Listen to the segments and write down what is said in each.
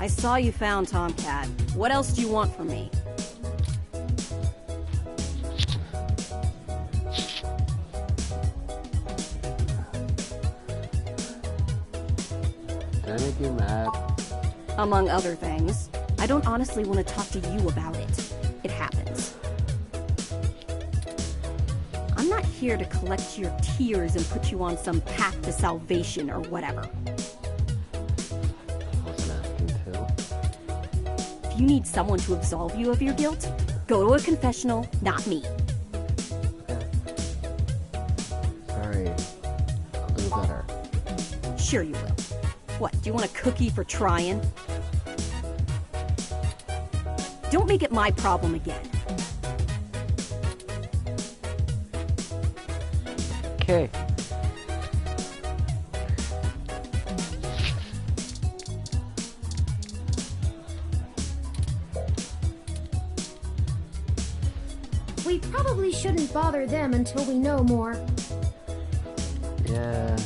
I saw you found Tomcat. What else do you want from me? Did I make you mad? Among other things. I don't honestly want to talk to you about it. It happens. I'm not here to collect your tears and put you on some path to salvation or whatever. If you need someone to absolve you of your guilt, go to a confessional, not me. Sorry. I'll do better. Sure you will. What, do you want a cookie for trying? Don't make it my problem again. Okay. We probably shouldn't bother them until we know more. Yeah.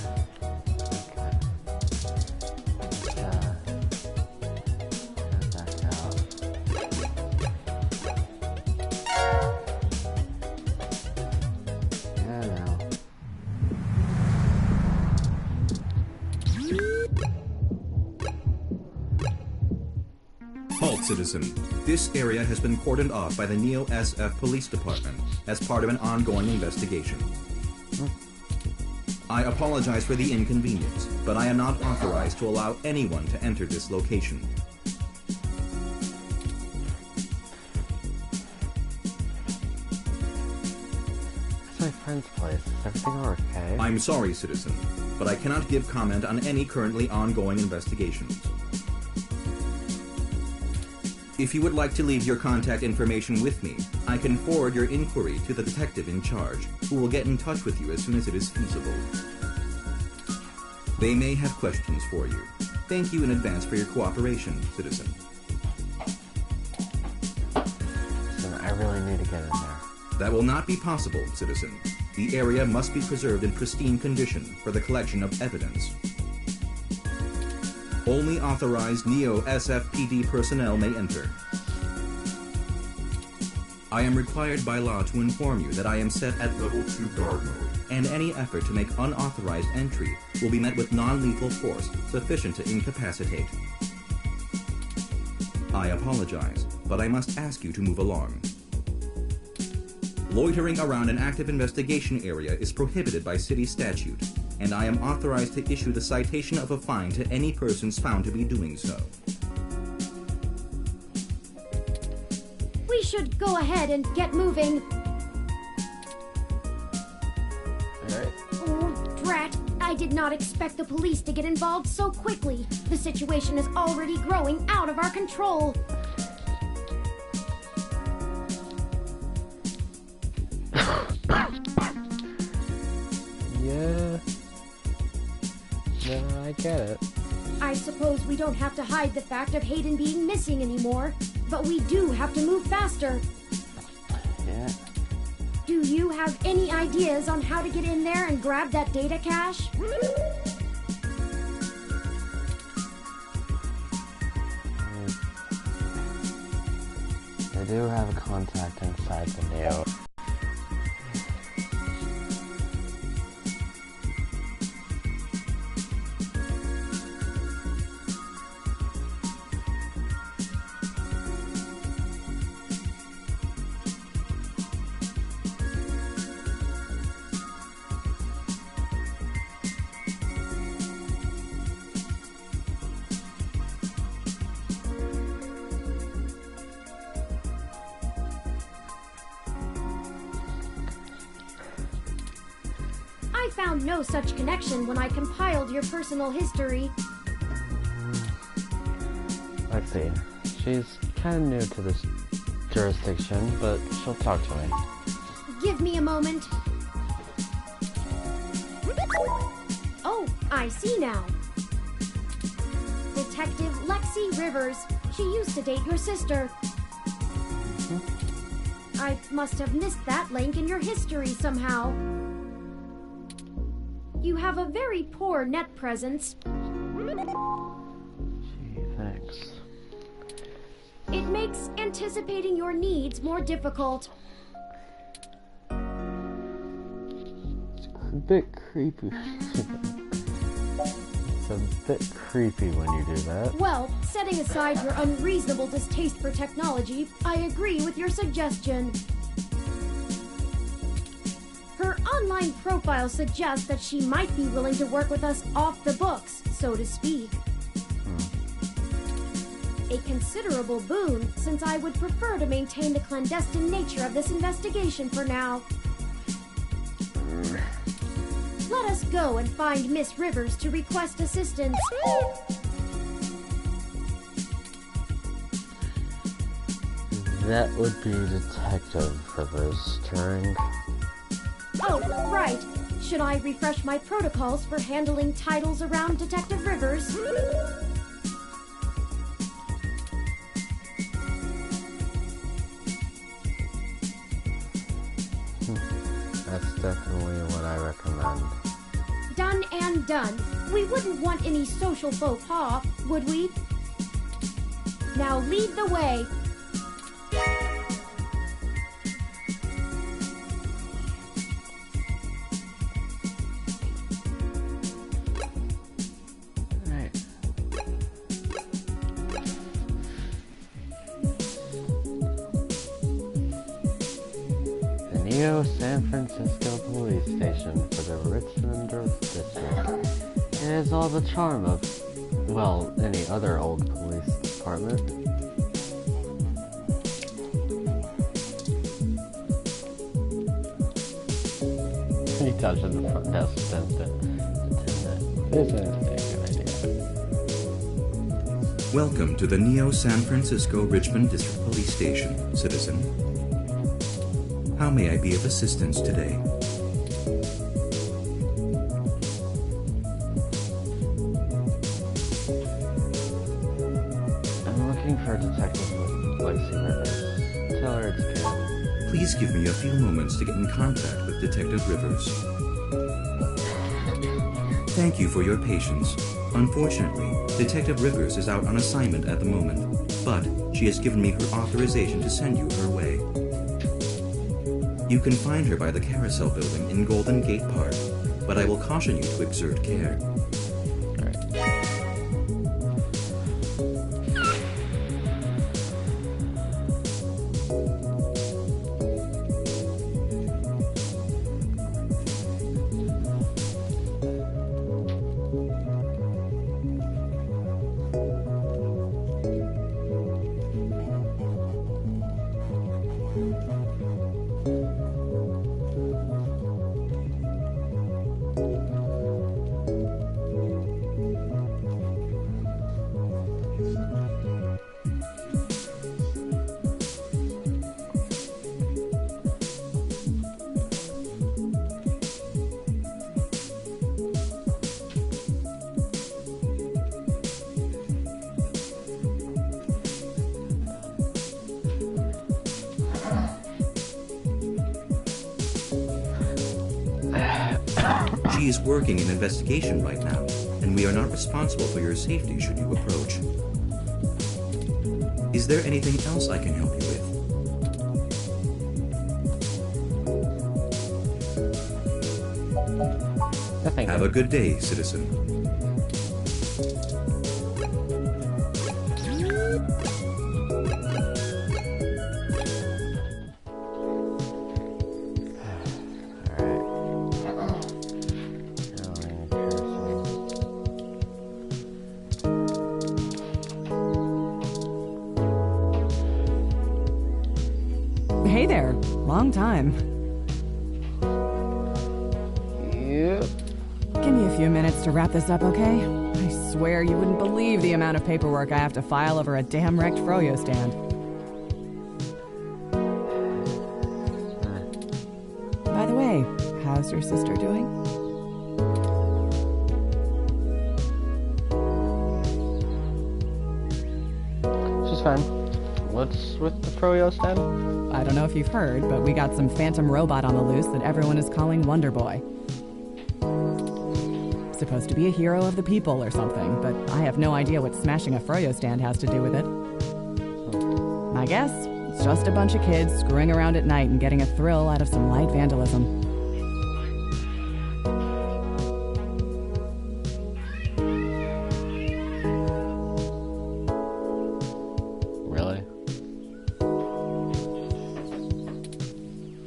Citizen. This area has been cordoned off by the Neo SF Police Department as part of an ongoing investigation. I apologize for the inconvenience, but I am not authorized to allow anyone to enter this location. my friend's place? Is everything okay? I'm sorry, citizen, but I cannot give comment on any currently ongoing investigations. If you would like to leave your contact information with me, I can forward your inquiry to the detective in charge, who will get in touch with you as soon as it is feasible. They may have questions for you. Thank you in advance for your cooperation, citizen. Listen, I really need to get in there. That will not be possible, citizen. The area must be preserved in pristine condition for the collection of evidence. Only authorized Neo-SFPD personnel may enter. I am required by law to inform you that I am set at Level 2 guard mode, and any effort to make unauthorized entry will be met with non-lethal force sufficient to incapacitate. I apologize, but I must ask you to move along. Loitering around an active investigation area is prohibited by city statute, and I am authorized to issue the citation of a fine to any persons found to be doing so. We should go ahead and get moving. Alright. Oh, drat. I did not expect the police to get involved so quickly. The situation is already growing out of our control. Yeah. No, I get it. I suppose we don't have to hide the fact of Hayden being missing anymore, but we do have to move faster. Yeah. Do you have any ideas on how to get in there and grab that data cache? I do have a contact inside the Neo. I found no such connection when I compiled your personal history. Let's see. She's kind of new to this jurisdiction, but she'll talk to me. Give me a moment. Oh, I see now. Detective Lexi Rivers. She used to date your sister. I must have missed that link in your history somehow. You have a very poor net presence. Gee, thanks. It makes anticipating your needs more difficult. It's a bit creepy. It's a bit creepy when you do that. Well, setting aside your unreasonable distaste for technology, I agree with your suggestion. Her online profile suggests that she might be willing to work with us off the books, so to speak. A considerable boon, since I would prefer to maintain the clandestine nature of this investigation for now. Let us go and find Miss Rivers to request assistance. That would be Detective Rivers' turn. Oh, right. Should I refresh my protocols for handling titles around Detective Rivers? That's definitely what I recommend. Done and done. We wouldn't want any social faux pas, would we? Now lead the way. Right. The Neo San Francisco Police Station for the Richmond District. It has all the charm of, well, any other old police department. You touch at the front desk attendant. Isn't a good idea. Welcome to the Neo San Francisco Richmond District Police Station, citizen. How may I be of assistance today? I'm looking for a detective with Lacey Rivers. Tell her it's Karen. Please give me a few moments to get in contact with Detective Rivers. Thank you for your patience. Unfortunately, Detective Rivers is out on assignment at the moment, but she has given me her authorization to send you her way. You can find her by the Carousel Building in Golden Gate Park, but I will caution you to exert care. She is working an investigation right now, and we are not responsible for your safety should you approach. Is there anything else I can help you with? Have a good day, citizen. Hey there. Long time. Yep. Give me a few minutes to wrap this up, okay? I swear you wouldn't believe the amount of paperwork I have to file over a damn wrecked froyo stand. By the way, how's your sister doing? She's fine. What's with the froyo stand? I don't know if you've heard, but we got some phantom robot on the loose that everyone is calling Wonder Boy. Supposed to be a hero of the people or something, but I have no idea what smashing a froyo stand has to do with it. My guess? It's just a bunch of kids screwing around at night and getting a thrill out of some light vandalism. Really?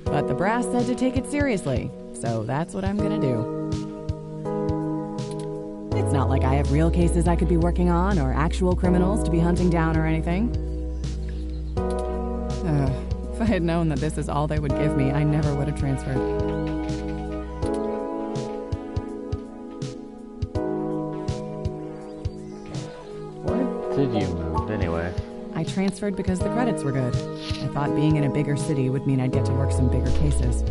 But the brass said to take it seriously, so that's what I'm gonna do. It's not like I have real cases I could be working on or actual criminals to be hunting down or anything. If I had known that this is all they would give me, I never would have transferred. Why did you move anyway? I transferred because the credits were good. I thought being in a bigger city would mean I'd get to work some bigger cases.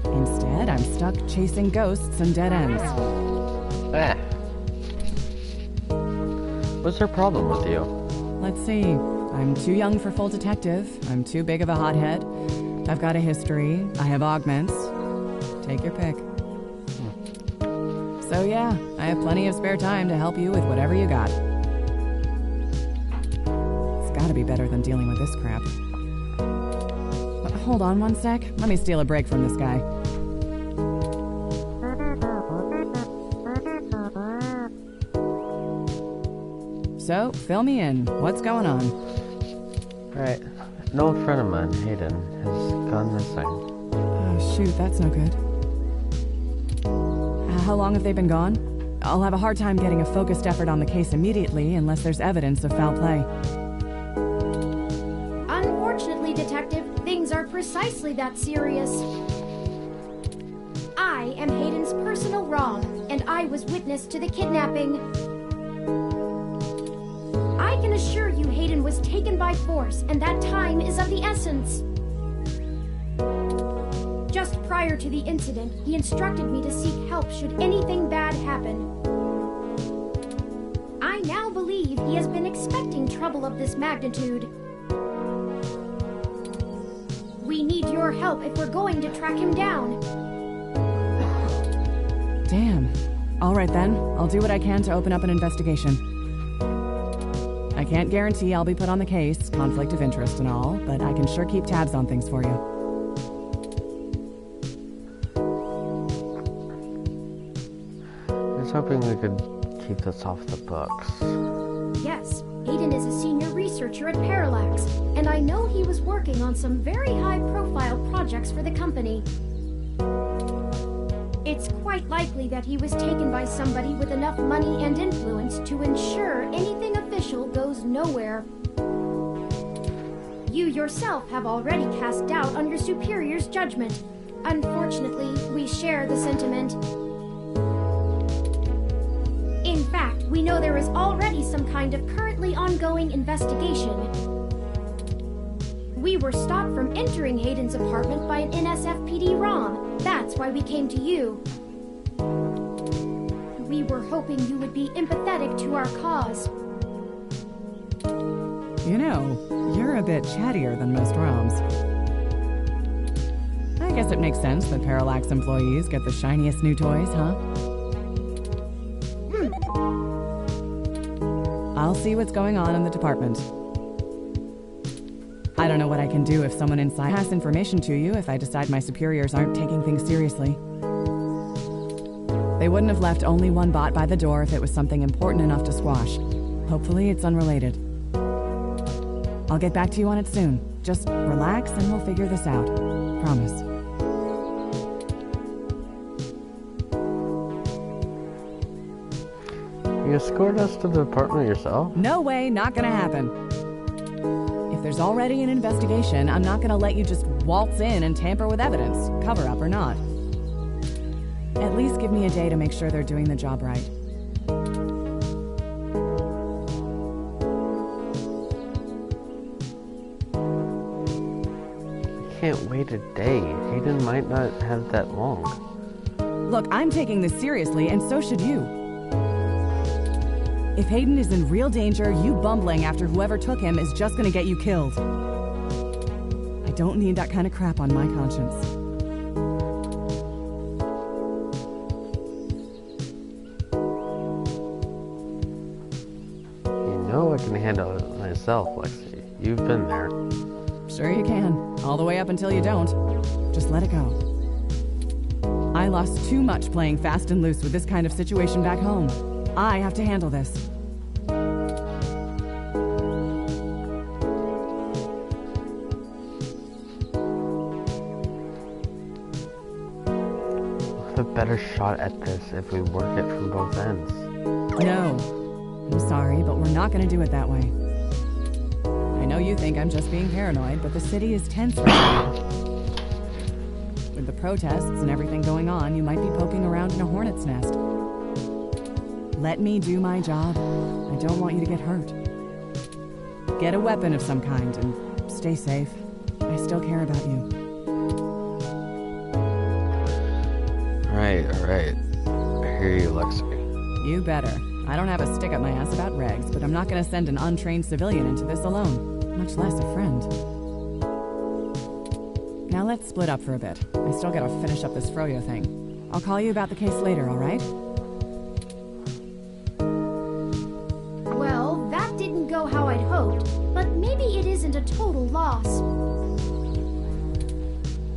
Instead, I'm stuck chasing ghosts and dead ends. Ah. What's her problem with you? Let's see. I'm too young for full detective. I'm too big of a hothead. I've got a history. I have augments. Take your pick. So yeah, I have plenty of spare time to help you with whatever you got. It's gotta be better than dealing with this crap. Hold on one sec. Let me steal a break from this guy. So, fill me in. What's going on? Right. An old friend of mine, Hayden, has gone missing. Oh, shoot, that's no good. How long have they been gone? I'll have a hard time getting a focused effort on the case immediately unless there's evidence of foul play. Unfortunately, Detective, things are precisely that serious. I am Hayden's personal Rom, and I was witness to the kidnapping. I can assure you Hayden was taken by force, and that time is of the essence. Just prior to the incident, he instructed me to seek help should anything bad happen. I now believe he has been expecting trouble of this magnitude. We need your help if we're going to track him down. Damn. All right then, I'll do what I can to open up an investigation. I can't guarantee I'll be put on the case, conflict of interest and all, but I can sure keep tabs on things for you. I was hoping we could keep this off the books. Yes, Hayden is a senior researcher at Parallax, and I know he was working on some very high-profile projects for the company. It's quite likely that he was taken by somebody with enough money and influence to ensure anything official goes nowhere. You yourself have already cast doubt on your superior's judgment. Unfortunately, we share the sentiment. In fact, we know there is already some kind of currently ongoing investigation. We were stopped from entering Hayden's apartment by an NSFPD ROM. That's why we came to you. We were hoping you would be empathetic to our cause. You know, you're a bit chattier than most ROMs. I guess it makes sense that Parallax employees get the shiniest new toys, huh? I'll see what's going on in the department. I don't know what I can do if someone inside has information to you if I decide my superiors aren't taking things seriously. They wouldn't have left only one bot by the door if it was something important enough to squash. Hopefully it's unrelated. I'll get back to you on it soon. Just relax and we'll figure this out. Promise. You escort us to the apartment yourself? No way, not gonna happen. If there's already an investigation, I'm not gonna let you just waltz in and tamper with evidence, cover up or not. At least give me a day to make sure they're doing the job right. I can't wait a day. Hayden might not have that long. Look, I'm taking this seriously, and so should you. If Hayden is in real danger, you bumbling after whoever took him is just gonna get you killed. I don't need that kind of crap on my conscience. You know I can handle it myself, Lexi. You've been there. Sure you can. All the way up until you don't. Just let it go. I lost too much playing fast and loose with this kind of situation back home. I have to handle this. We'll have a better shot at this if we work it from both ends. No. I'm sorry, but we're not gonna do it that way. I know you think I'm just being paranoid, but the city is tense right now. With the protests and everything going on, you might be poking around in a hornet's nest. Let me do my job. I don't want you to get hurt. Get a weapon of some kind and stay safe. I still care about you. Alright. I hear you, Lexi. You better. I don't have a stick up my ass about regs, but I'm not gonna send an untrained civilian into this alone, much less a friend. Now let's split up for a bit. I still gotta finish up this Froyo thing. I'll call you about the case later, alright? Well, that didn't go how I'd hoped, but maybe it isn't a total loss.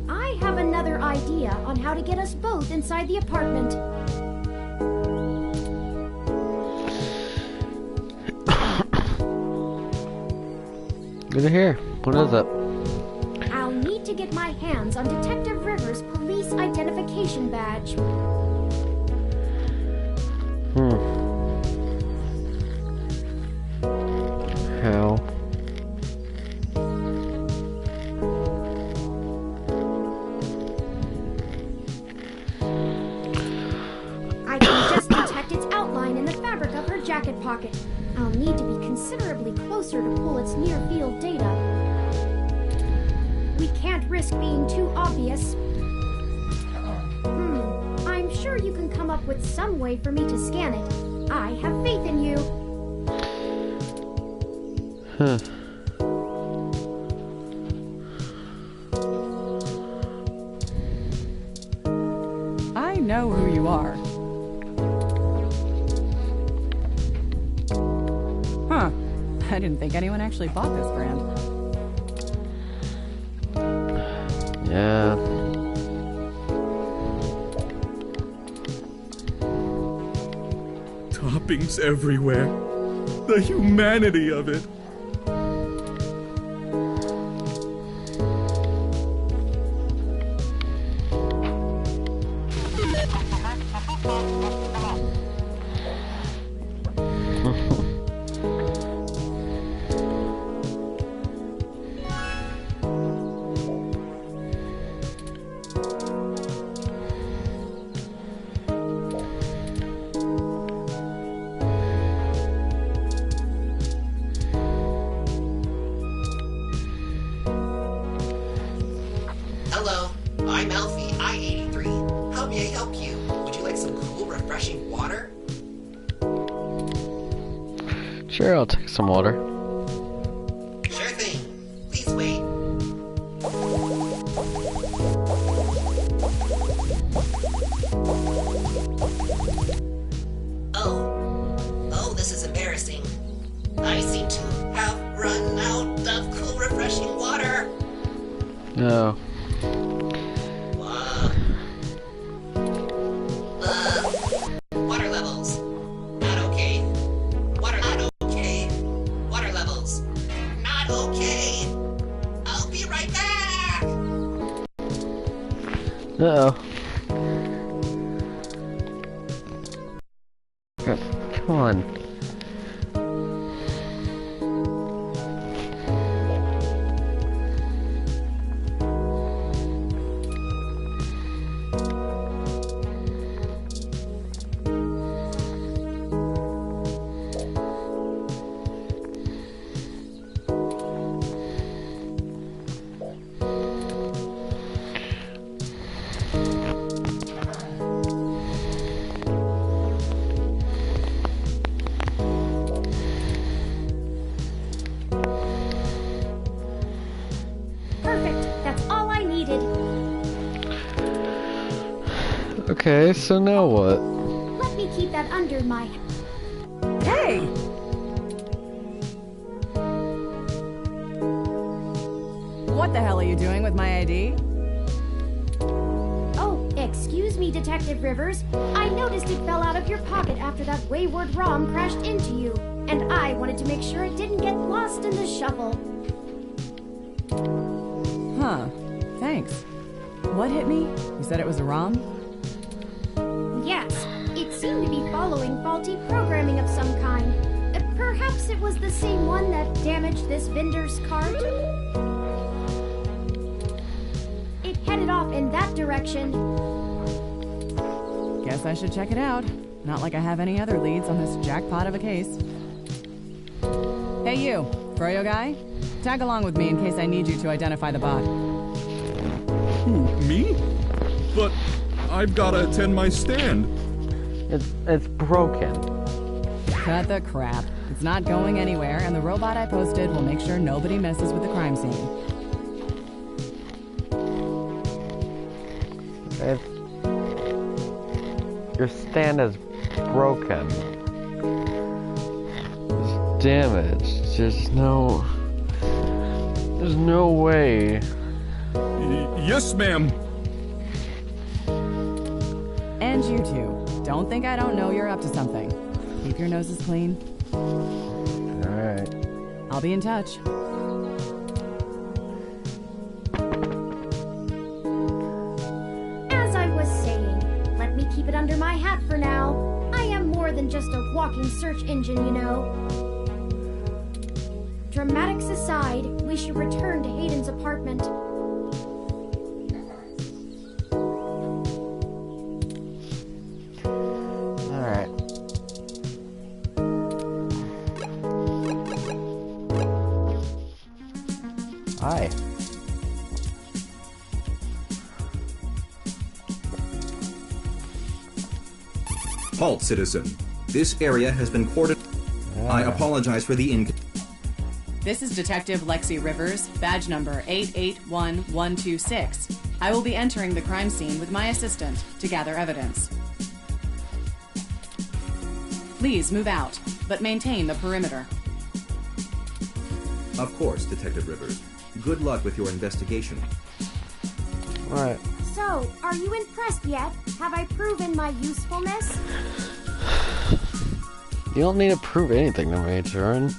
I have another idea on how to get us both inside the apartment. Good to hear. What is it? I'll need to get my hands on Detective Rivers' police identification badge. How? pocket. I'll need to be considerably closer to pull its near-field data. We can't risk being too obvious. I'm sure you can come up with some way for me to scan it. I have faith in you. Huh. I know who you are. Huh. I didn't think anyone actually bought this brand. Yeah. Toppings everywhere. The humanity of it. Hello, I'm Alfie, I-83. How may I help you? Would you like some cool, refreshing water? Sure, I'll take some water. Sure thing. Please wait. Oh, this is embarrassing. I seem to have run out of cool, refreshing water. No. Water levels. Not okay. Water not okay. Water levels. Not okay. I'll be right back. Uh-oh. Come on. Perfect. That's all I needed. Okay, so now what? Let me keep that under my... Hey! What the hell are you doing with my ID? Oh, excuse me, Detective Rivers. I noticed it fell out of your pocket after that wayward ROM crashed into you, and I wanted to make sure it didn't get lost in the shuffle. Huh. Thanks. What hit me? You said it was a ROM? Yes, it seemed to be following faulty programming of some kind. Perhaps it was the same one that damaged this vendor's cart? It headed off in that direction. Guess I should check it out. Not like I have any other leads on this jackpot of a case. Hey you, Froyo guy? Tag along with me in case I need you to identify the bot. Who, me? But I've gotta attend my stand. It's broken. Cut the crap. It's not going anywhere, and the robot I posted will make sure nobody messes with the crime scene. Your stand is broken. It's damaged. There's no way. Yes, ma'am. And you two. Don't think I don't know you're up to something. Keep your noses clean. Alright. I'll be in touch. As I was saying, let me keep it under my hat for now. I am more than just a walking search engine, you know. Dramatics aside, we should return to Hayden's apartment. Alright. Bye. Halt, citizen. This area has been cordoned. I apologize for the This is Detective Lexi Rivers, badge number 881126. I will be entering the crime scene with my assistant to gather evidence. Please move out, but maintain the perimeter. Of course, Detective Rivers. Good luck with your investigation. Alright. So, are you impressed yet? Have I proven my usefulness? You don't need to prove anything to me, Turing.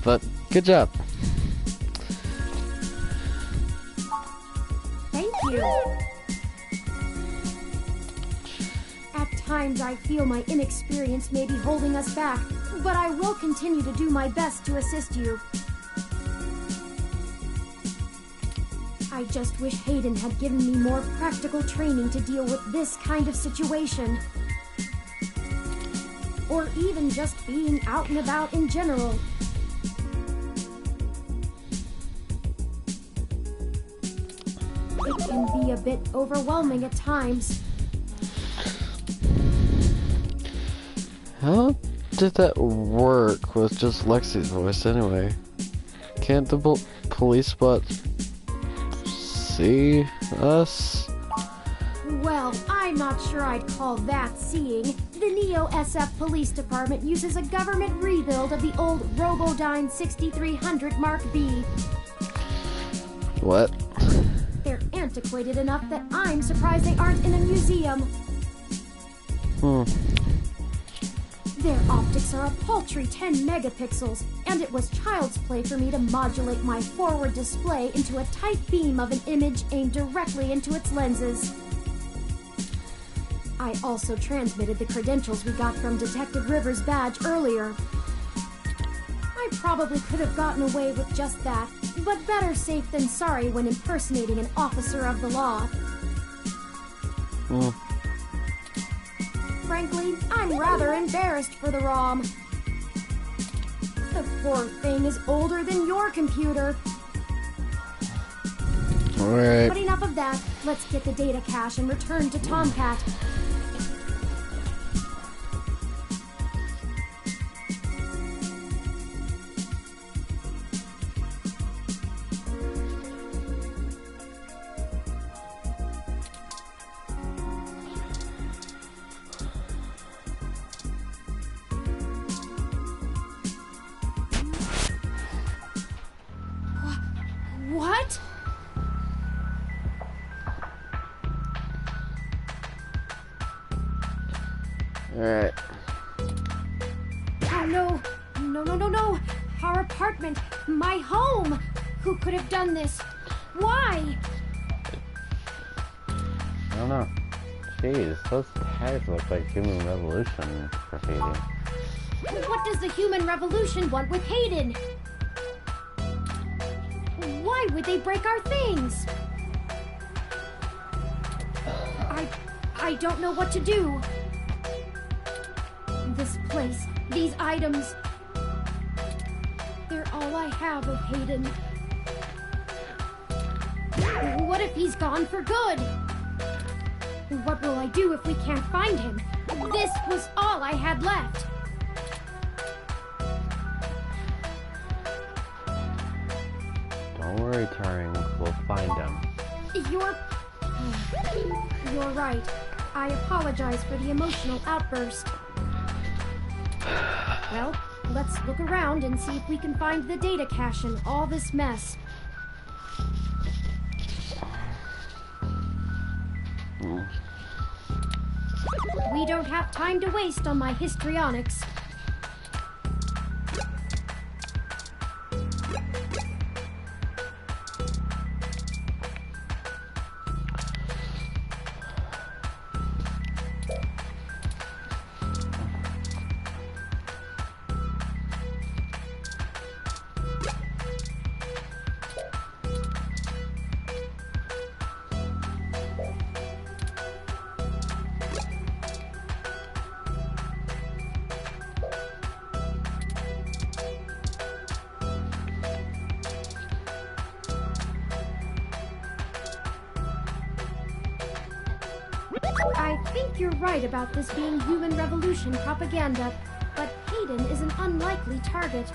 But, good job. Thank you. At times I feel my inexperience may be holding us back, but I will continue to do my best to assist you. I just wish Hayden had given me more practical training to deal with this kind of situation. Or even just being out and about in general. It can be a bit overwhelming at times. How did that work with just Lexi's voice anyway? Can't the police bots see us? Well, I'm not sure I'd call that seeing. The Neo SF Police Department uses a government rebuild of the old Robodyne 6300 Mark B. What? They're antiquated enough that I'm surprised they aren't in a museum. Their optics are a paltry 10 megapixels, and it was child's play for me to modulate my forward display into a tight beam of an image aimed directly into its lenses. I also transmitted the credentials we got from Detective Rivers' badge earlier. I probably could have gotten away with just that, but better safe than sorry when impersonating an officer of the law. Frankly, I'm rather embarrassed for the ROM. The poor thing is older than your computer. Alright. But enough of that. Let's get the data cache and return to Tomcat. What? Alright. Oh no. No. Our apartment. My home. Who could have done this? Why? I don't know. Jeez, those tags look like Human Revolution graffiti. What does the Human Revolution want with Hayden? Why would they break our things? I don't know what to do. This place, these items, they're all I have of Hayden. What if he's gone for good? What will I do if we can't find him? This was all I had left. Don't worry, Turing. We'll find him. You're right. I apologize for the emotional outburst. Well, let's look around and see if we can find the data cache in all this mess. We don't have time to waste on my histrionics. I think you're right about this being human revolution propaganda, but Hayden is an unlikely target.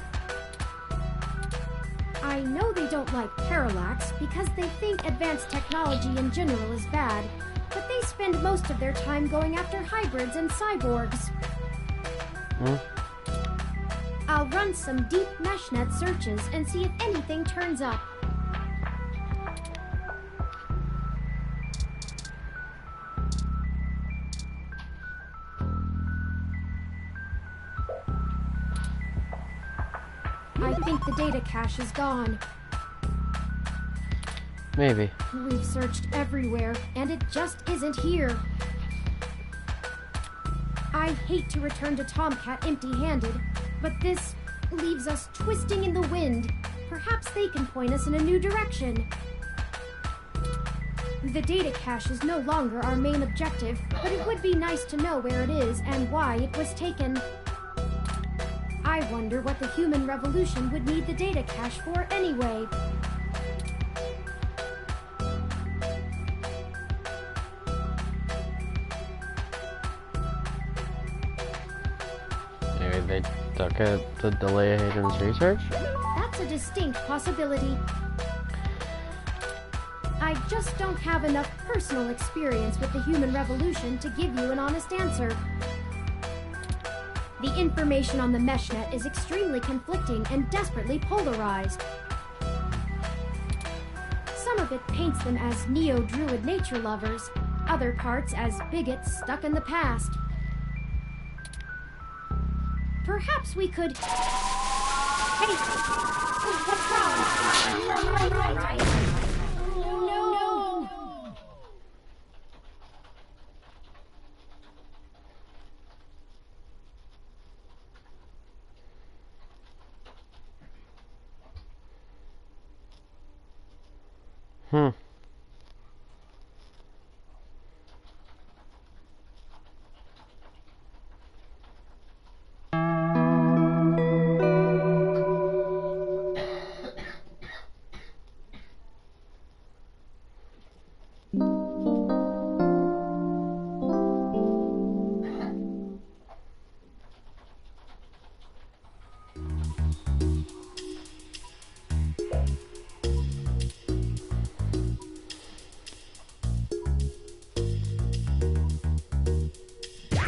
I know they don't like Parallax because they think advanced technology in general is bad, but they spend most of their time going after hybrids and cyborgs. I'll run some deep meshnet searches and see if anything turns up. I think the data cache is gone. Maybe. We've searched everywhere, and it just isn't here. I hate to return to Tomcat empty-handed, but this leaves us twisting in the wind. Perhaps they can point us in a new direction. The data cache is no longer our main objective, but it would be nice to know where it is and why it was taken. I wonder what the human revolution would need the data cache for anyway. Maybe they took it to delay Hayden's research? That's a distinct possibility. I just don't have enough personal experience with the human revolution to give you an honest answer. The information on the meshnet is extremely conflicting and desperately polarized. Some of it paints them as neo-druid nature lovers, other parts as bigots stuck in the past. Perhaps we could... Hey! What's wrong? No!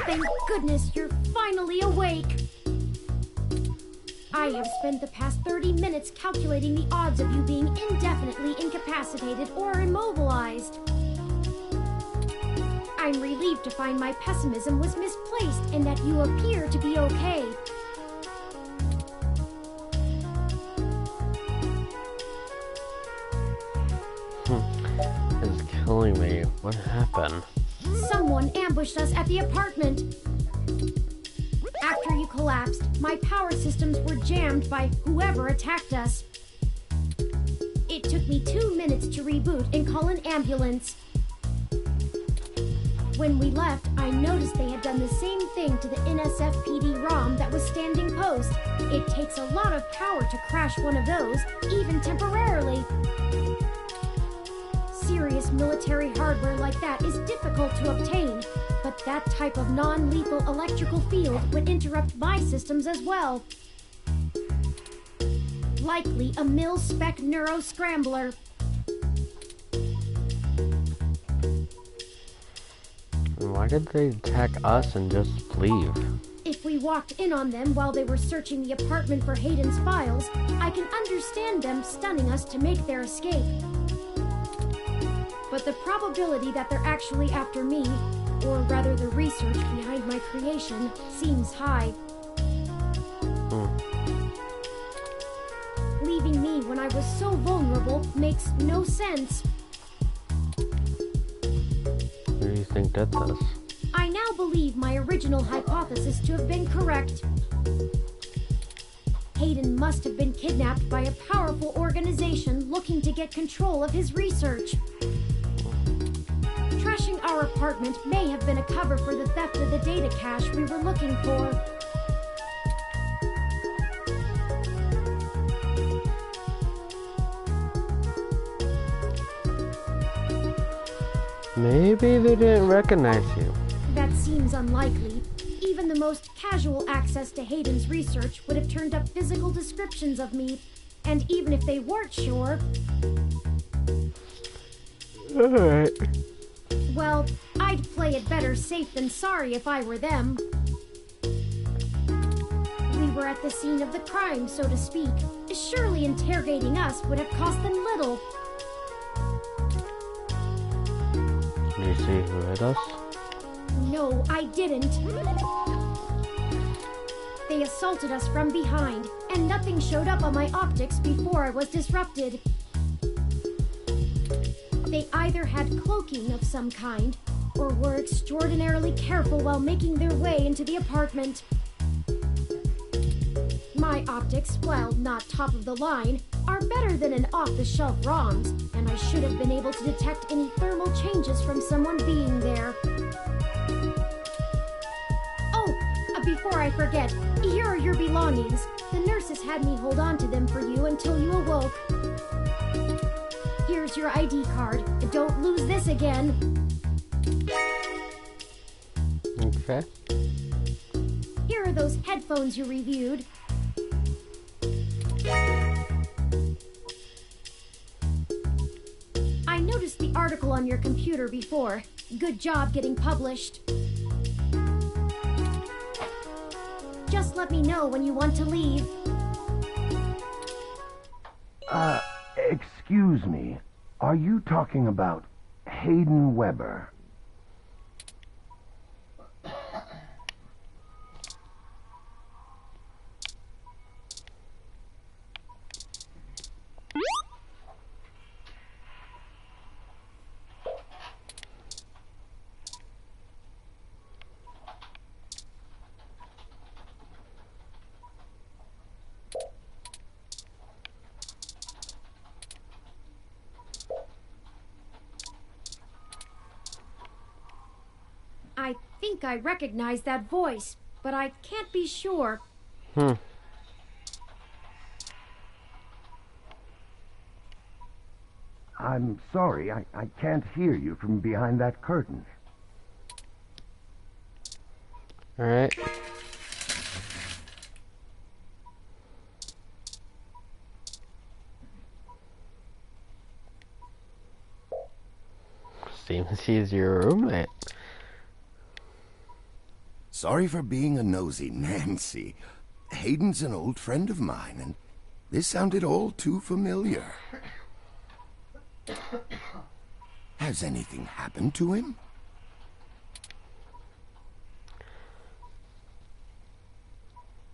Thank goodness you're finally awake! I have spent the past 30 minutes calculating the odds of you being indefinitely incapacitated or immobilized. I'm relieved to find my pessimism was misplaced and that you appear to be okay. It's killing me. What happened? Someone ambushed us at the apartment. After you collapsed, my power systems were jammed by whoever attacked us. It took me 2 minutes to reboot and call an ambulance. When we left, I noticed they had done the same thing to the NSFPD ROM that was standing post. It takes a lot of power to crash one of those, even temporarily. Serious military hardware like that is difficult to obtain, but that type of non-lethal electrical field would interrupt my systems as well. Likely a mil-spec neuro-scrambler. Why did they attack us and just leave? If we walked in on them while they were searching the apartment for Hayden's files, I can understand them stunning us to make their escape. But the probability that they're actually after me, or rather the research behind my creation, seems high. Leaving me when I was so vulnerable makes no sense. Who do you think did this? I now believe my original hypothesis to have been correct. Hayden must have been kidnapped by a powerful organization looking to get control of his research. Trashing our apartment may have been a cover for the theft of the data cache we were looking for. Maybe they didn't recognize you. That seems unlikely. Even the most casual access to Hayden's research would have turned up physical descriptions of me. And even if they weren't sure... Alright. Well, I'd play it better safe than sorry if I were them. We were at the scene of the crime, so to speak. Surely interrogating us would have cost them little. Can you see who hit us? No, I didn't. They assaulted us from behind, and nothing showed up on my optics before I was disrupted. They either had cloaking of some kind, or were extraordinarily careful while making their way into the apartment. My optics, while not top of the line, are better than an off-the-shelf ROM's, and I should have been able to detect any thermal changes from someone being there. Before I forget, here are your belongings. The nurses had me hold on to them for you until you awoke. Here's your ID card. Don't lose this again. Okay. Here are those headphones you reviewed. I noticed the article on your computer before. Good job getting published. Just let me know when you want to leave. Excuse me. Are you talking about Hayden Weber? I think I recognize that voice, but I can't be sure. I'm sorry, I can't hear you from behind that curtain. Alright. Seems he's your roommate. Sorry for being a nosy, Nancy. Hayden's an old friend of mine, and this sounded all too familiar. Has anything happened to him?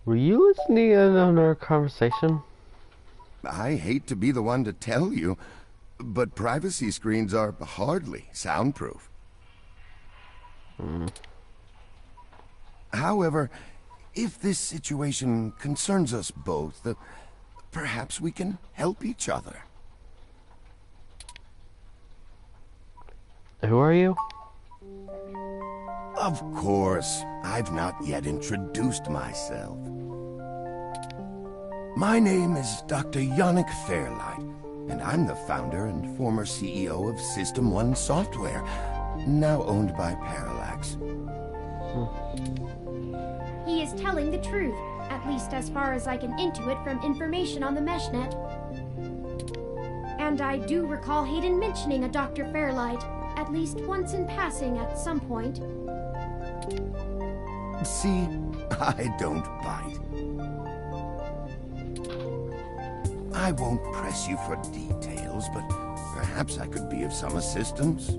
Were you listening in on our conversation? I hate to be the one to tell you, but privacy screens are hardly soundproof. However, if this situation concerns us both, perhaps we can help each other. Who are you? Of course, I've not yet introduced myself. My name is Dr. Yannick Fairlight, and I'm the founder and former CEO of System 1 Software, now owned by Parallax. He is telling the truth, at least as far as I can intuit from information on the meshnet. And I do recall Hayden mentioning a Dr. Fairlight, at least once in passing at some point. See, I don't bite. I won't press you for details, but perhaps I could be of some assistance,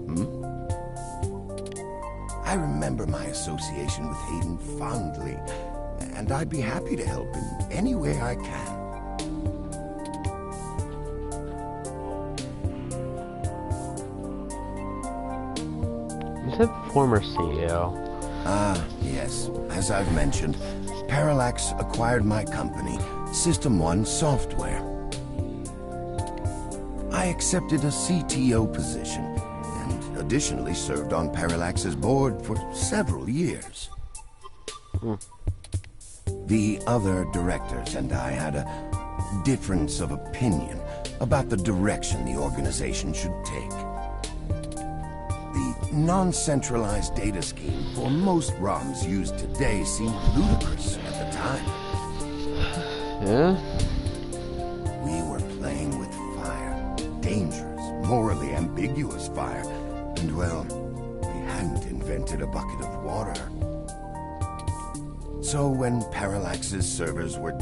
I remember my association with Hayden fondly, and I'd be happy to help in any way I can. You said former CEO. Yes. As I've mentioned, Parallax acquired my company, System 1 Software. I accepted a CTO position, and additionally served on Parallax's board for several years. The other directors and I had a difference of opinion about the direction the organization should take. The non-centralized data scheme for most ROMs used today seemed ludicrous at the time. Yeah? We were playing with fire. Dangerous, morally ambiguous fire. And well, we hadn't invented a bucket of water. So when Parallax's servers were